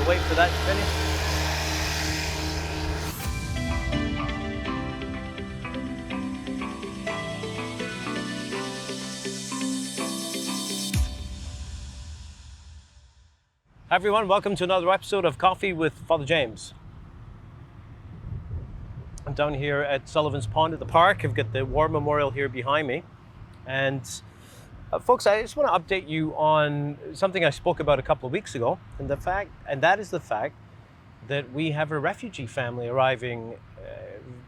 wait for that to finish. Hi everyone, welcome to another episode of Coffee with Father James. I'm down here at Sullivan's Pond at the park. I've got the War Memorial here behind me. And folks, I just want to update you on something I spoke about a couple of weeks ago, and that is the fact that we have a refugee family arriving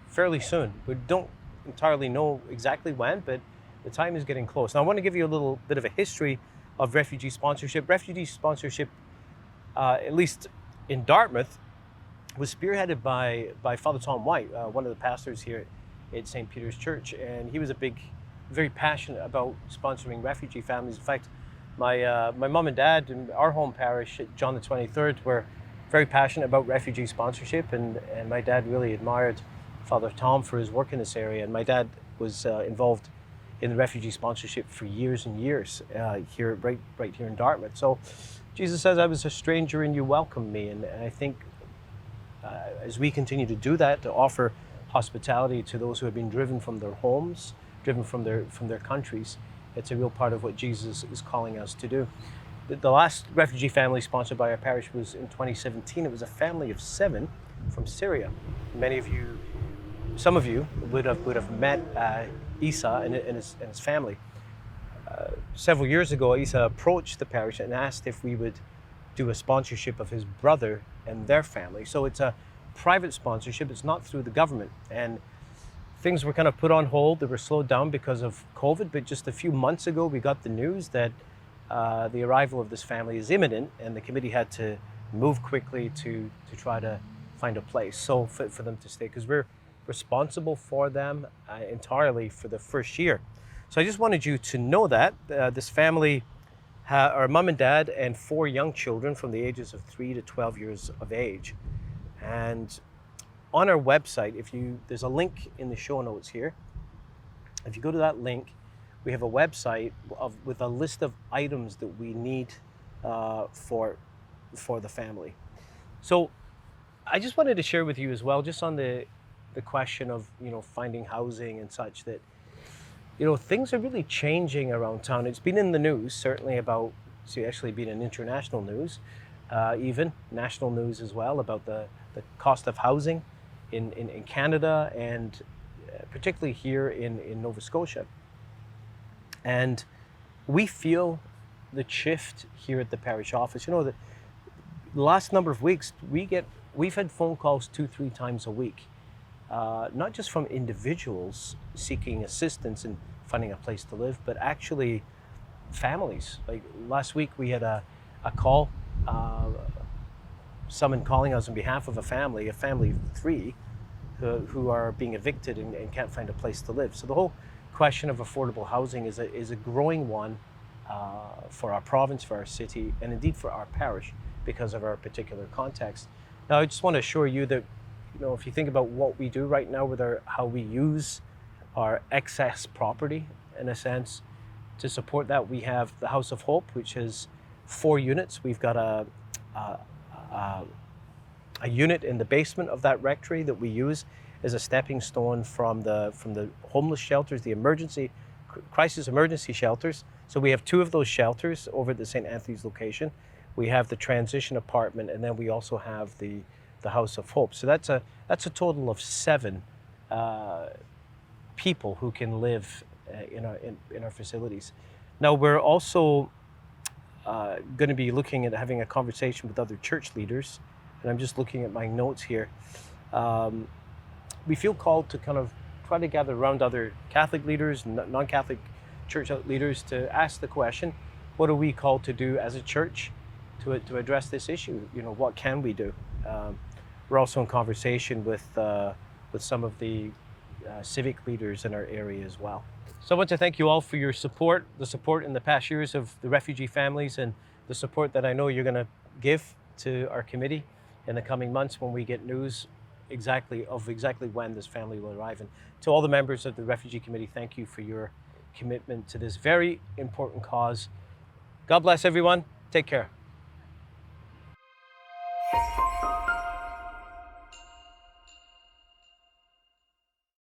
fairly soon. We don't entirely know exactly when, but the time is getting close. Now I want to give you a little bit of a history of refugee sponsorship. Refugee sponsorship, at least in Dartmouth, was spearheaded by Father Tom White, one of the pastors here at St. Peter's Church, and he was very passionate about sponsoring refugee families. In fact, my mom and dad in our home parish at John the 23rd were very passionate about refugee sponsorship, and my dad really admired Father Tom for his work in this area, and my dad was involved in the refugee sponsorship for years and years here, right here in Dartmouth. So Jesus says, I was a stranger and you welcomed me. And I think as we continue to do that, to offer hospitality to those who have been driven from their homes, driven from their countries, it's a real part of what Jesus is calling us to do. The last refugee family sponsored by our parish was in 2017. It was a family of 7 from Syria. Some of you would have met Isa and his family. Several years ago, Isa approached the parish and asked if we would do a sponsorship of his brother and their family. So it's a private sponsorship. It's not through the government. And things were kind of put on hold. They were slowed down because of COVID. But just a few months ago, we got the news that the arrival of this family is imminent, and the committee had to move quickly to try to find a place so for them to stay, because we're responsible for them entirely for the first year. So I just wanted you to know that this family are mom and dad and 4 young children from the ages of 3 to 12 years of age. And on our website, there's a link in the show notes here. If you go to that link, we have a website with a list of items that we need for the family. So I just wanted to share with you as well, just on the question of finding housing and such, that things are really changing around town. It's been in the news, certainly it's actually been in international news, even national news as well, about the cost of housing in Canada, and particularly here in Nova Scotia. And we feel the shift here at the parish office. The last number of weeks, we've had phone calls 2-3 times a week, not just from individuals seeking assistance in finding a place to live, but actually families. Like last week, we had a call, someone calling us on behalf of a family of 3, who are being evicted and can't find a place to live. So the whole question of affordable housing is a growing one for our province, for our city, and indeed for our parish, because of our particular context. Now, I just want to assure you that if you think about what we do right now with how we use our excess property, in a sense, to support that, we have the House of Hope, which has 4 units. We've got a unit in the basement of that rectory that we use as a stepping stone from the homeless shelters, the crisis emergency shelters. So we have 2 of those shelters over at the St. Anthony's location. We have the transition apartment, and then we also have the House of Hope. So that's a total of 7 people who can live in our facilities. Now we're also going to be looking at having a conversation with other church leaders, and I'm just looking at my notes here. We feel called to kind of try to gather around other Catholic leaders, non-Catholic church leaders, to ask the question, what are we called to do as a church to address this issue? What can we do? We're also in conversation with some of the civic leaders in our area as well. So I want to thank you all for your support, the support in the past years of the refugee families, and the support that I know you're going to give to our committee in the coming months when we get news exactly when this family will arrive. And to all the members of the Refugee Committee, thank you for your commitment to this very important cause. God bless everyone. Take care.